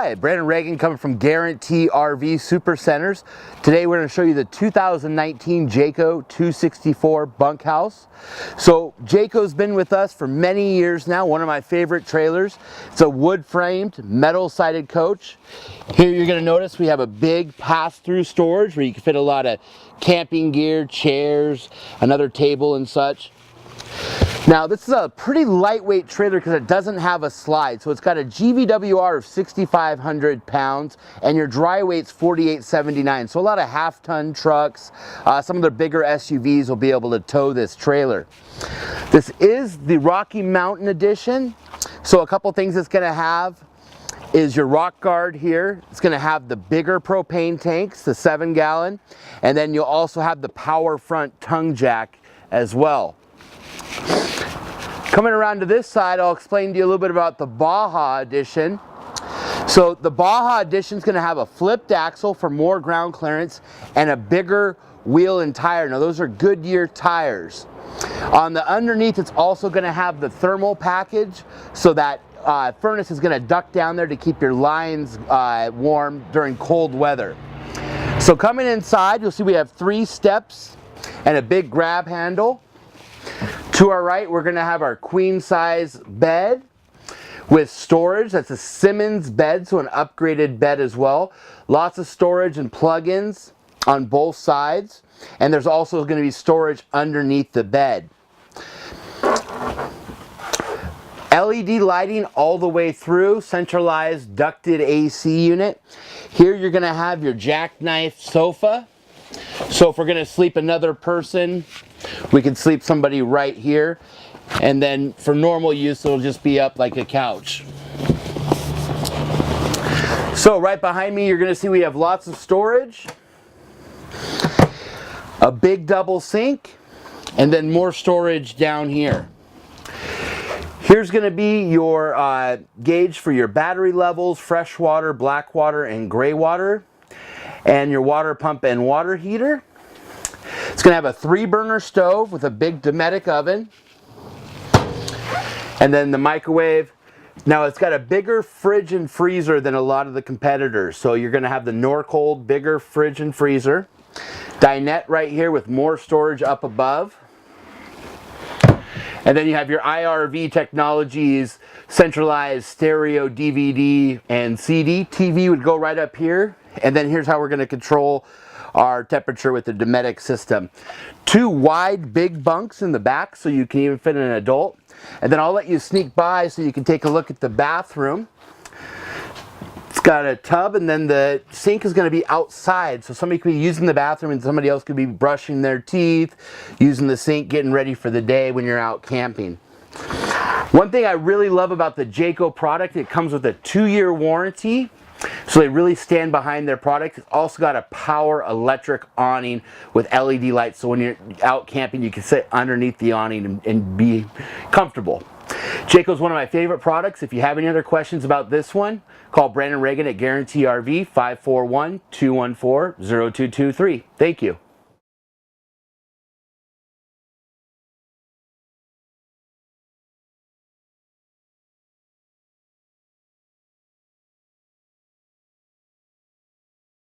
Hi, Brandon Reagan coming from Guaranty RV Super Centers. Today we're going to show you the 2019 Jayco 264 Bunkhouse. So Jayco's been with us for many years now, one of my favorite trailers. It's a wood framed, metal sided coach. Here you're going to notice we have a big pass-through storage where you can fit a lot of camping gear, chairs, another table and such. Now this is a pretty lightweight trailer because it doesn't have a slide. So it's got a GVWR of 6,500 pounds and your dry weight's 4,879. So a lot of half-ton trucks, some of the bigger SUVs will be able to tow this trailer. This is the Rocky Mountain edition. So a couple things it's going to have is your rock guard here. It's going to have the bigger propane tanks, the 7-gallon, and then you'll also have the power front tongue jack as well. Coming around to this side, I'll explain to you a little bit about the Baja Edition. So the Baja Edition is going to have a flipped axle for more ground clearance and a bigger wheel and tire. Now those are Goodyear tires. On the underneath, it's also going to have the thermal package, so that furnace is going to duct down there to keep your lines warm during cold weather. So coming inside, you'll see we have 3 steps and a big grab handle. To our right, we're going to have our queen size bed with storage. That's a Simmons bed, so an upgraded bed as well. Lots of storage and plug-ins on both sides. And there's also going to be storage underneath the bed. LED lighting all the way through, centralized ducted AC unit. Here you're going to have your jackknife sofa. So if we're going to sleep another person, we can sleep somebody right here, and then for normal use it'll just be up like a couch. So right behind me you're going to see we have lots of storage, a big double sink, and then more storage down here. Here's going to be your gauge for your battery levels, fresh water, black water, and gray water, and your water pump and water heater. It's going to have a 3-burner stove with a big Dometic oven, and then the microwave. Now it's got a bigger fridge and freezer than a lot of the competitors, so you're going to have the Norcold bigger fridge and freezer. Dinette right here with more storage up above. And then you have your IRV Technologies centralized stereo DVD and CD. TV would go right up here. And then here's how we're going to control our temperature with the Dometic system. 2 wide big bunks in the back so you can even fit an adult. And then I'll let you sneak by so you can take a look at the bathroom. It's got a tub, and then the sink is going to be outside, so somebody could be using the bathroom and somebody else could be brushing their teeth, using the sink, getting ready for the day when you're out camping. One thing I really love about the Jayco product, it comes with a 2-year warranty. So they really stand behind their product. It's also got a power electric awning with LED lights, so when you're out camping you can sit underneath the awning and be comfortable. Jayco is one of my favorite products. If you have any other questions about this one, call Brandon Reagan at Guaranty RV 541-214-0223. Thank you.